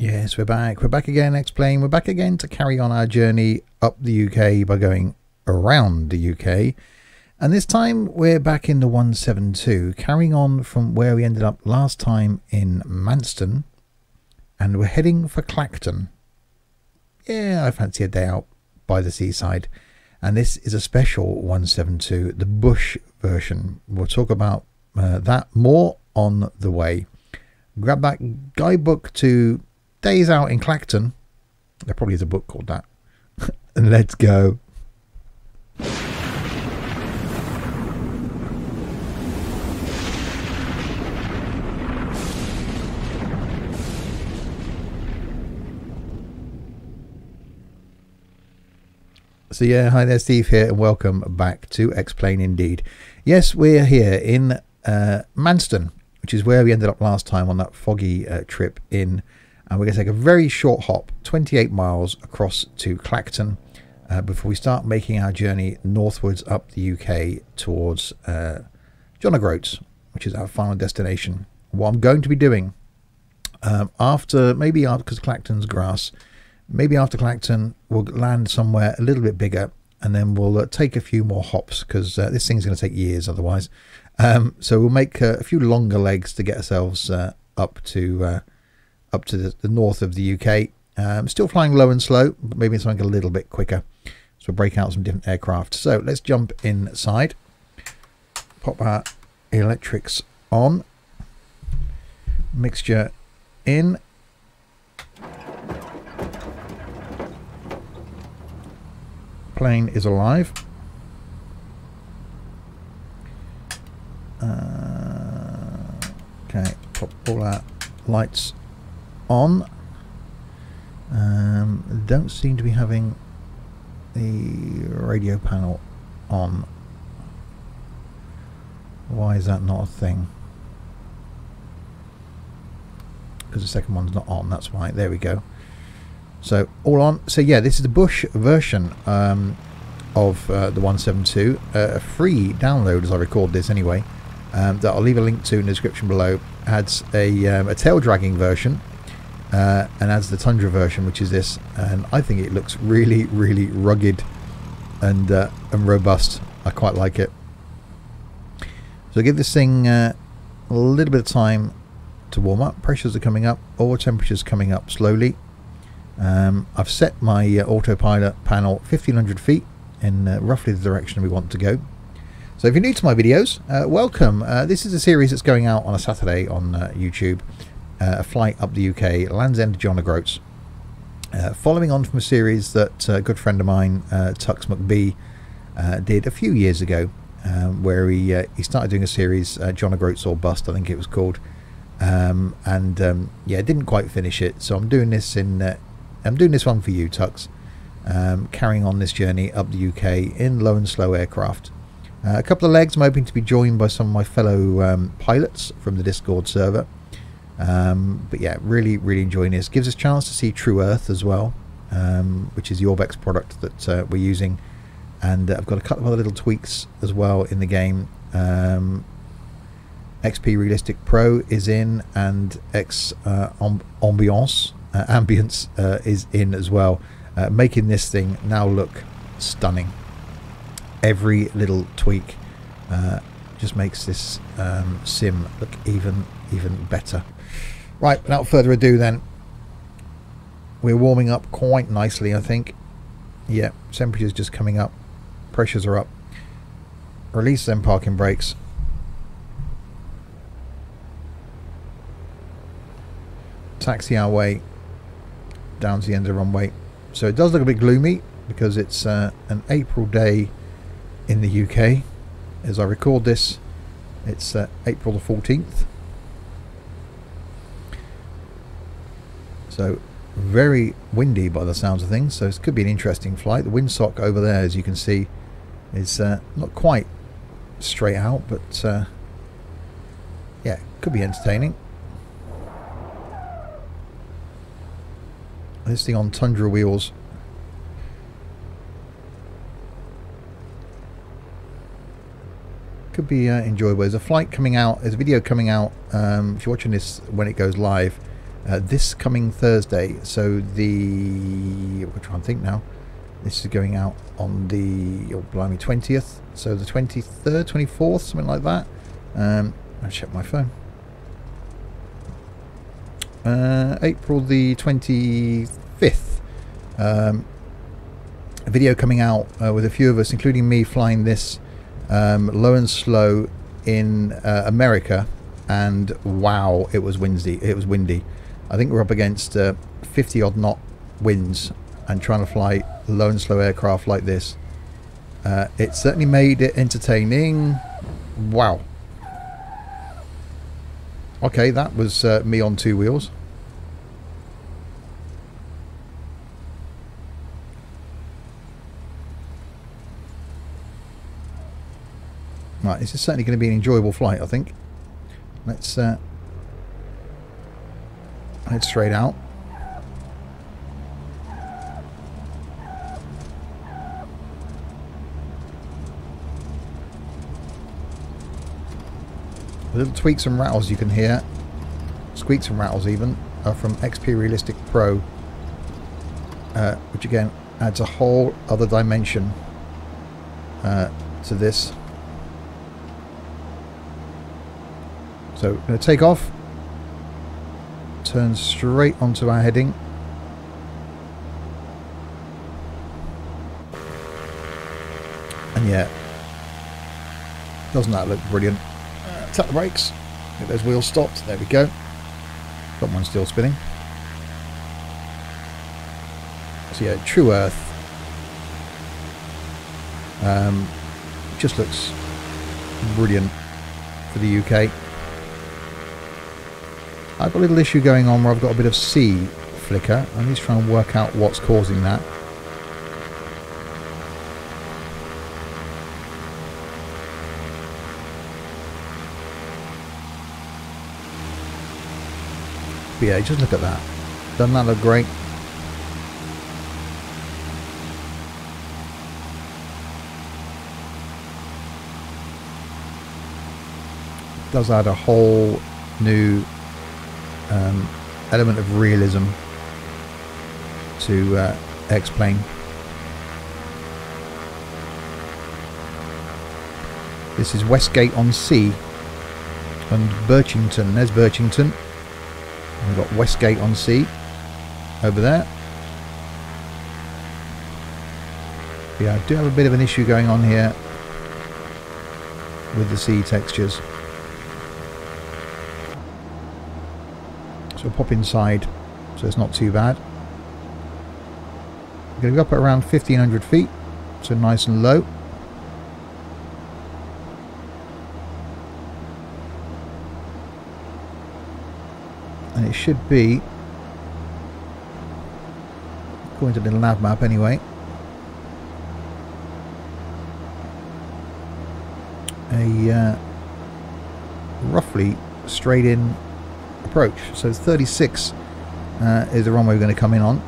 Yes, we're back. We're back again, Xplane. We're back again to carry on our journey up the UK by going around the UK. And this time we're back in the 172, carrying on from where we ended up last time in Manston. And we're heading for Clacton. Yeah, I fancy a day out by the seaside. And this is a special 172, the bush version. We'll talk about that more on the way. Grab that guidebook to Days Out in Clacton. There probably is a book called that. And let's go. So yeah, hi there, Steve here, and welcome back to Xplane indeed. Yes, we're here in Manston, which is where we ended up last time on that foggy trip in. And we're going to take a very short hop, 28 miles across to Clacton, before we start making our journey northwards up the UK towards John O'Groats, which is our final destination. What I'm going to be doing because Clacton's grass, maybe after Clacton we'll land somewhere a little bit bigger, and then we'll take a few more hops because this thing's going to take years otherwise. So we'll make a few longer legs to get ourselves up to the north of the UK. Still flying low and slow, but maybe something a little bit quicker. So we'll break out some different aircraft. So let's jump inside. Pop our electrics on. Mixture in. Plane is alive. Okay, pop all our lights on. Don't seem to be having the radio panel on. Why is that not a thing? Because the second one's not on, that's why. There we go. So all on. So yeah, this is the bush version of the 172, a free download as I record this anyway, that I'll leave a link to in the description below. Adds a tail dragging version, and adds the Tundra version, which is this, and I think it looks really, really rugged and robust. I quite like it. So give this thing a little bit of time to warm up. Pressures are coming up, all temperatures coming up slowly. I've set my autopilot panel 1500 feet in roughly the direction we want to go. So if you're new to my videos, welcome. This is a series that's going out on a Saturday on YouTube. A flight up the UK, Land's End to John O'Groats. Following on from a series that a good friend of mine, Tux McBee, did a few years ago, where he started doing a series, John O'Groats or Bust, I think it was called. Yeah, didn't quite finish it, so I'm doing this one for you, Tux. Carrying on this journey up the UK in low and slow aircraft. A couple of legs. I'm hoping to be joined by some of my fellow pilots from the Discord server. But yeah, really, really enjoying this. Gives us a chance to see True Earth as well, which is the Orbx product that we're using. And I've got a couple of other little tweaks as well in the game. XP Realistic Pro is in, and Ambience is in as well, making this thing now look stunning. Every little tweak just makes this sim look even better. Right, without further ado then, we're warming up quite nicely, I think. Yeah, temperature's just coming up, pressures are up. Release them parking brakes. Taxi our way down to the end of the runway. So it does look a bit gloomy because it's an April day in the UK. As I record this, it's April the 14th. So very windy by the sounds of things, so this could be an interesting flight. The windsock over there, as you can see, is not quite straight out, but yeah, could be entertaining. This thing on Tundra wheels. Could be enjoyable. There's a flight coming out, there's a video coming out, if you're watching this when it goes live, this coming Thursday. So the, we're trying to think now. This is going out on the, oh blimey, 20th. So the 23rd, 24th, something like that. I'll check my phone. April the 25th. A video coming out with a few of us, including me, flying this low and slow in America, and wow, it was windy. It was windy. I think we're up against 50 odd knot winds, and trying to fly low and slow aircraft like this, it certainly made it entertaining. Wow. Okay, that was me on two wheels. Right, this is certainly going to be an enjoyable flight, I think. Let's head straight out. The little tweaks and rattles you can hear, squeaks and rattles even, are from XP Realistic Pro, which again adds a whole other dimension to this. So we're going to take off, turn straight onto our heading. And yeah, doesn't that look brilliant? Tap the brakes, get those wheels stopped, there we go. Got one still spinning. So yeah, True Earth. Just looks brilliant for the UK. I've got a little issue going on where I've got a bit of C flicker. I need to try and work out what's causing that. But yeah, just look at that. Doesn't that look great? Does add a whole new element of realism to Xplane. This is Westgate on Sea and Birchington. There's Birchington. We've got Westgate on Sea over there. Yeah, I do have a bit of an issue going on here with the sea textures. So we'll pop inside, so it's not too bad. We're going to go up at around 1500 feet, so nice and low. And it should be, according to the nav map anyway, a roughly straight in approach. So 36 is the runway we're going to come in on.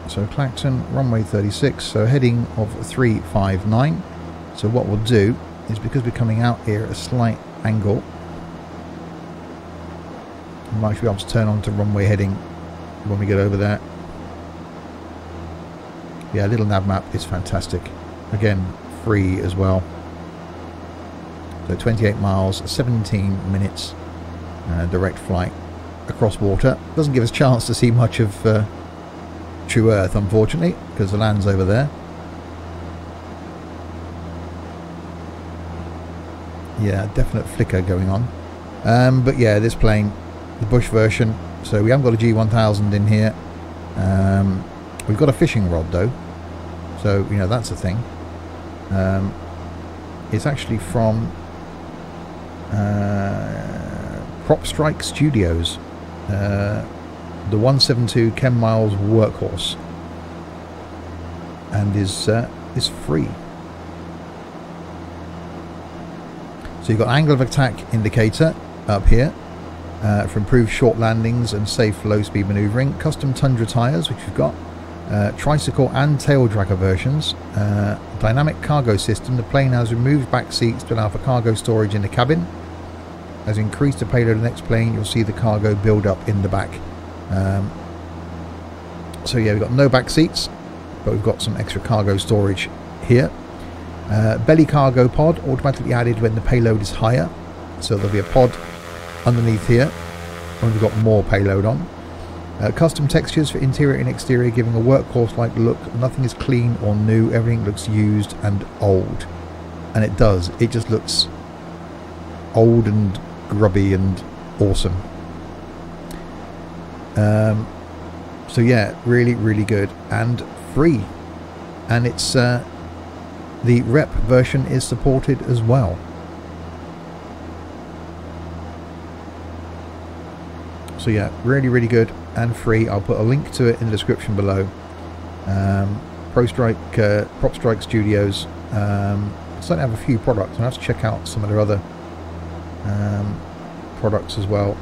So Clacton, runway 36, so heading of 359. So what we'll do is, because we're coming out here at a slight angle, we might be able to turn on to runway heading when we get over there. Yeah, little nav map is fantastic. Again, free as well. So 28 miles, 17 minutes. Direct flight across water. Doesn't give us a chance to see much of True Earth, unfortunately, because the land's over there. Yeah, definite flicker going on. But yeah, this plane, the Bush version, so we haven't got a G1000 in here. We've got a fishing rod though, so you know that's a thing. It's actually from Prop Strike Studios, the 172 Chem Miles Workhorse, and is free. So you've got angle of attack indicator up here for improved short landings and safe low speed maneuvering. Custom Tundra tyres, which we've got. Tricycle and tail dragger versions. Dynamic cargo system. The plane has removed back seats to allow for cargo storage in the cabin. As you increase the payload in Xplane, you'll see the cargo build up in the back. So yeah, we've got no back seats, but we've got some extra cargo storage here. Belly cargo pod automatically added when the payload is higher, so there'll be a pod underneath here when we've got more payload on. Custom textures for interior and exterior, giving a workhorse like look. Nothing is clean or new, everything looks used and old, and it does. It just looks old and grubby and awesome. So yeah, really good and free, and it's the rep version is supported as well. So yeah, really good and free. I'll put a link to it in the description below. Prop Strike Studios certainly have a few products. I'll have to check out some of their other products as well.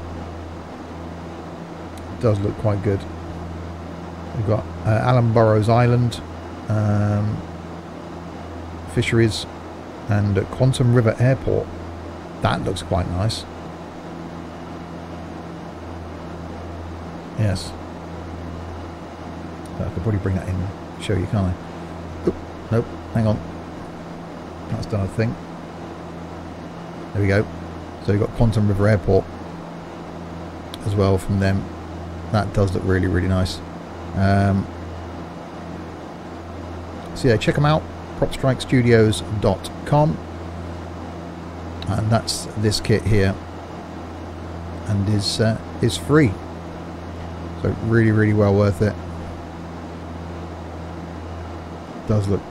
It does look quite good. We've got Allen Burrows Island, Fisheries, and Quantum River Airport. That looks quite nice. Yes. I could probably bring that in and show you, can't I? Oop, nope, hang on. That's done, I think. There we go. So you've got Quantum River Airport as well from them. That does look really nice. So yeah, check them out. PropStrikeStudios.com, and that's this kit here, and is free. So really well worth it. Does look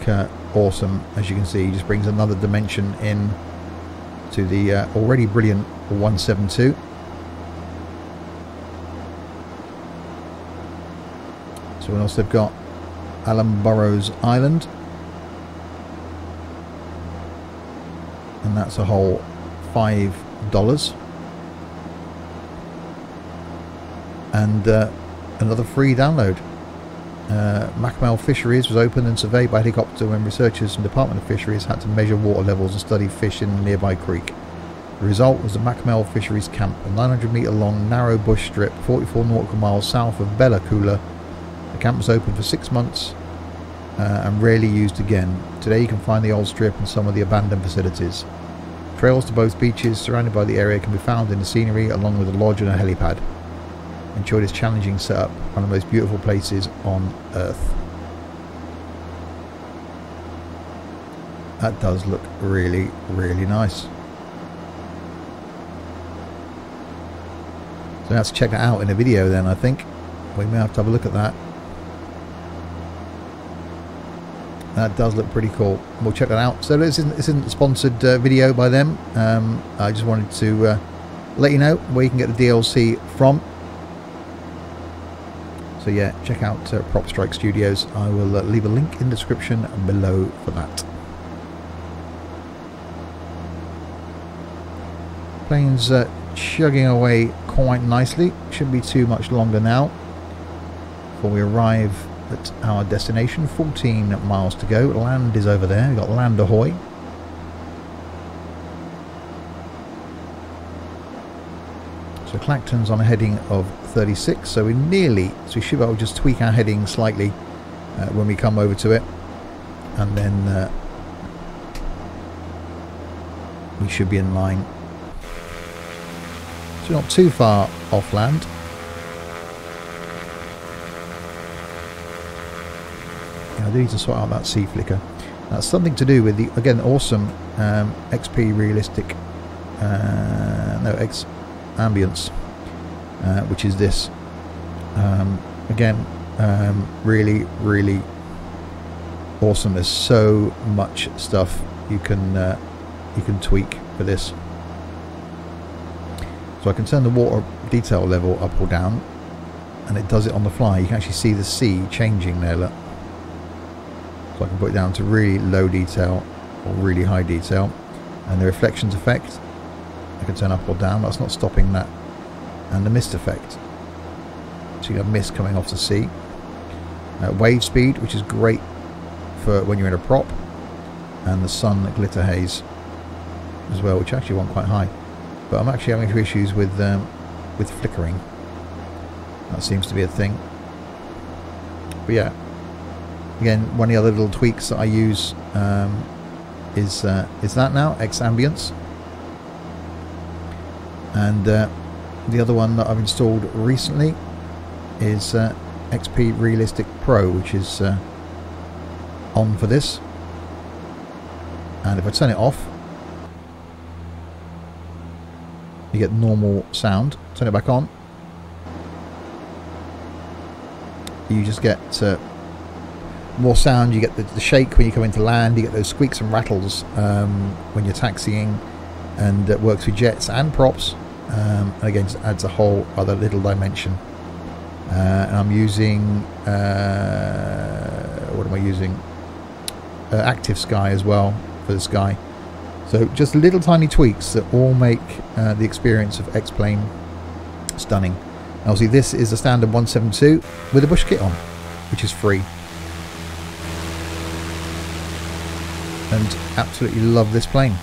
awesome, as you can see. Just brings another dimension in to the already brilliant 172. So what else they've got? Allen Burrows Island, and that's a whole $5. And another free download. Macmel Fisheries was opened and surveyed by helicopter when researchers from the Department of Fisheries had to measure water levels and study fish in a nearby creek. The result was the Macmel Fisheries Camp, a 900-metre long narrow bush strip 44 nautical miles south of Bella Coola. The camp was open for 6 months and rarely used again. Today you can find the old strip and some of the abandoned facilities. Trails to both beaches surrounded by the area can be found in the scenery, along with a lodge and a helipad. Enjoy this challenging setup, one of the most beautiful places on Earth. That does look really nice. So let's check that out in a video then. I think we may have to have a look at that. That does look pretty cool. We'll check that out. So this isn't a sponsored video by them. I just wanted to let you know where you can get the DLC from. So yeah, check out Prop Strike Studios. I will leave a link in the description below for that. Plane's chugging away quite nicely. Shouldn't be too much longer now before we arrive at our destination. 14 miles to go. Land is over there. We've got Land Ahoy. So Clacton's on a heading of 36, so we should be able to just tweak our heading slightly when we come over to it, and then we should be in line. So not too far off land. I do need to sort out that sea flicker. That's something to do with the, again, awesome XP realistic X ambience, which is this. Again, really awesome. There's so much stuff you can tweak for this. So I can turn the water detail level up or down, and it does it on the fly. You can actually see the sea changing there, look. So I can put it down to really low detail or really high detail, and the reflections effect I can turn up or down. That's not stopping that. And the mist effect, so you have mist coming off the sea. Wave speed, which is great for when you're in a prop, and the sun glitter haze as well, which I actually want quite high. but I'm actually having issues with flickering. That seems to be a thing. But yeah, again, one of the other little tweaks that I use is that now, X Ambience. And the other one that I've installed recently is XP Realistic Pro, which is on for this. And if I turn it off, you get normal sound. Turn it back on, you just get more sound. You get the shake when you come into land, you get those squeaks and rattles when you're taxiing, and it works with jets and props, and again just adds a whole other little dimension. And I'm using what am I using? Active Sky as well for the sky. So just little tiny tweaks that all make the experience of Xplane stunning. And obviously this is a standard 172 with a bush kit on, which is free. And absolutely love this plane.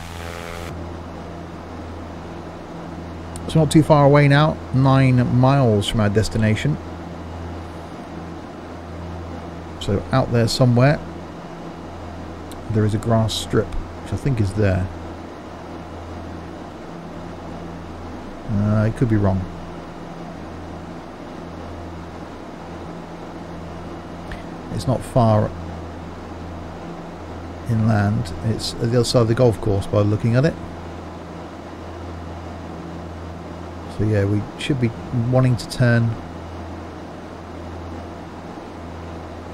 It's not too far away now, 9 miles from our destination. So out there somewhere there is a grass strip, which I think is there. I could be wrong. It's not far inland. It's at the other side of the golf course by looking at it. So yeah, we should be wanting to turn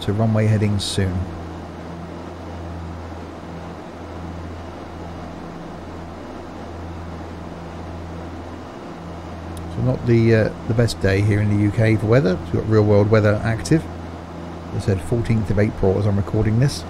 to runway heading soon. So not the best day here in the UK for weather. We've got real world weather active. As I said, 14th of April as I'm recording this.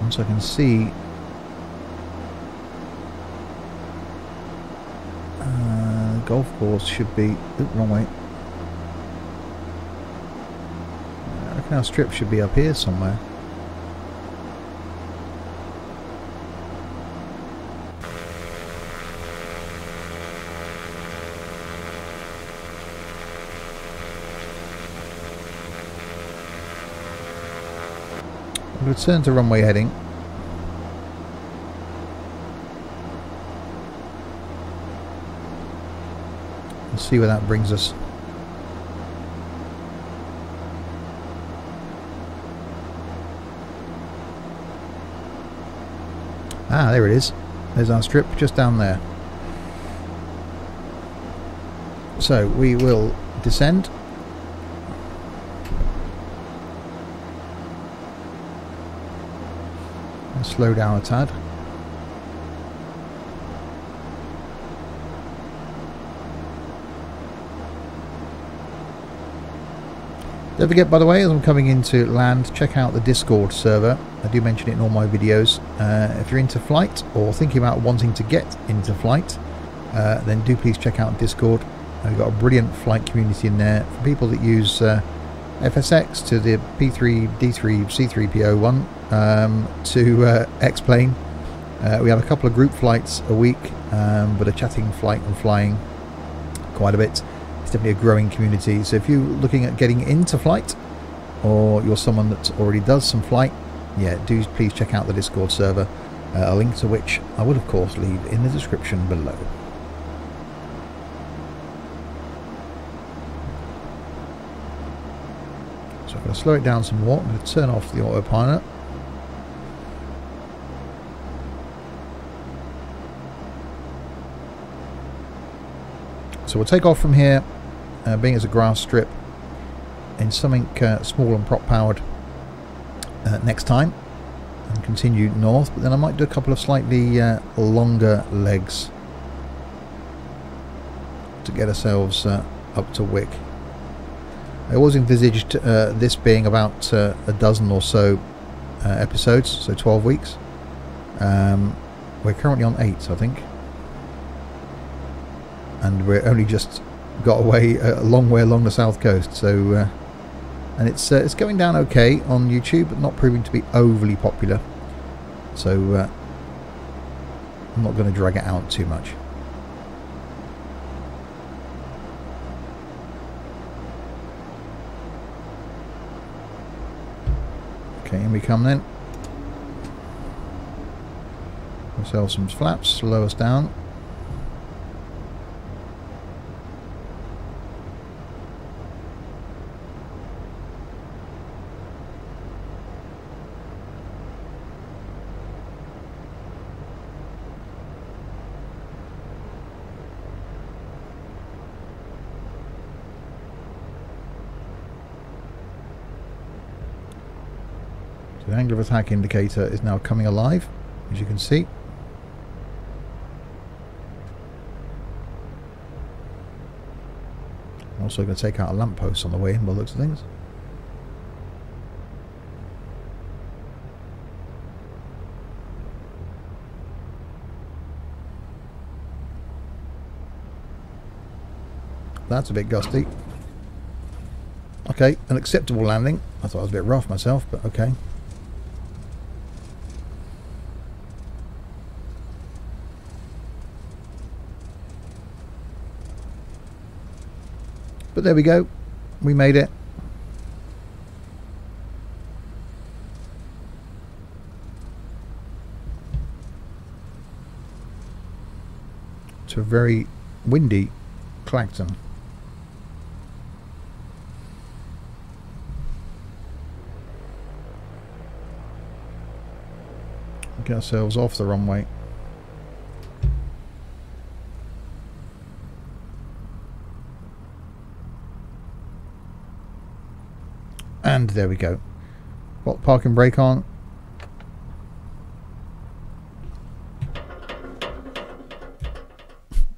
Once I can see golf course should be wrong way. I reckon our strip should be up here somewhere. We'll return to runway heading. We'll see where that brings us. Ah, there it is. There's our strip just down there. So we will descend. And slow down a tad. Don't forget, by the way, as I'm coming into land, check out the Discord server. I do mention it in all my videos. If you're into flight or thinking about wanting to get into flight, then do please check out Discord. We've got a brilliant flight community in there for people that use FSX to the P3, D3, C3PO one to Xplane. We have a couple of group flights a week, but are chatting flight and flying quite a bit. It's definitely a growing community. So if you're looking at getting into flight, or you're someone that already does some flight, yeah, do please check out the Discord server, a link to which I will of course leave in the description below. So I'm going to slow it down some more. I'm going to turn off the autopilot. So we'll take off from here, being as a grass strip, in something small and prop powered next time, and continue north. But then I might do a couple of slightly longer legs to get ourselves up to Wick. I always envisaged this being about a dozen or so episodes, so 12 weeks. We're currently on 8, I think. and we're only just got away a long way along the south coast. So and it's going down okay on YouTube, but not proving to be overly popular. So I'm not going to drag it out too much. Okay, in we come then. Ourselves some flaps, slow us down. The angle of attack indicator is now coming alive, as you can see. I'm also going to take out a lamppost on the way in by the looks of things. That's a bit gusty. Okay, an acceptable landing. I thought it was a bit rough myself, but okay. But there we go, we made it. To a very windy Clacton. Get ourselves off the runway. And there we go. Got parking brake on.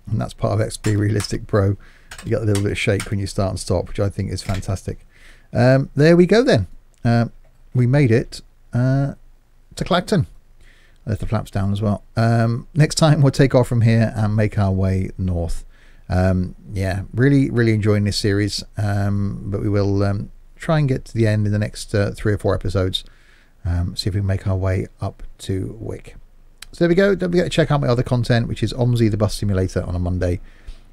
And that's part of XP Realistic Pro. You get a little bit of shake when you start and stop, which I think is fantastic. There we go then. We made it to Clacton. Let the flaps down as well. Next time we'll take off from here and make our way north. Yeah, really enjoying this series. But we will try and get to the end in the next 3 or 4 episodes. See if we can make our way up to Wick. So there we go. Don't forget to check out my other content, which is OMSI the Bus Simulator on a Monday,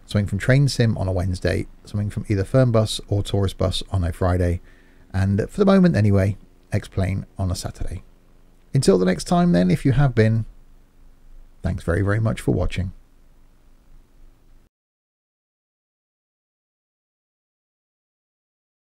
something from Train Sim on a Wednesday, something from either Fernbus or Tourist Bus on a Friday, and for the moment anyway, Xplane on a Saturday. Until the next time then, if you have been, thanks very much for watching.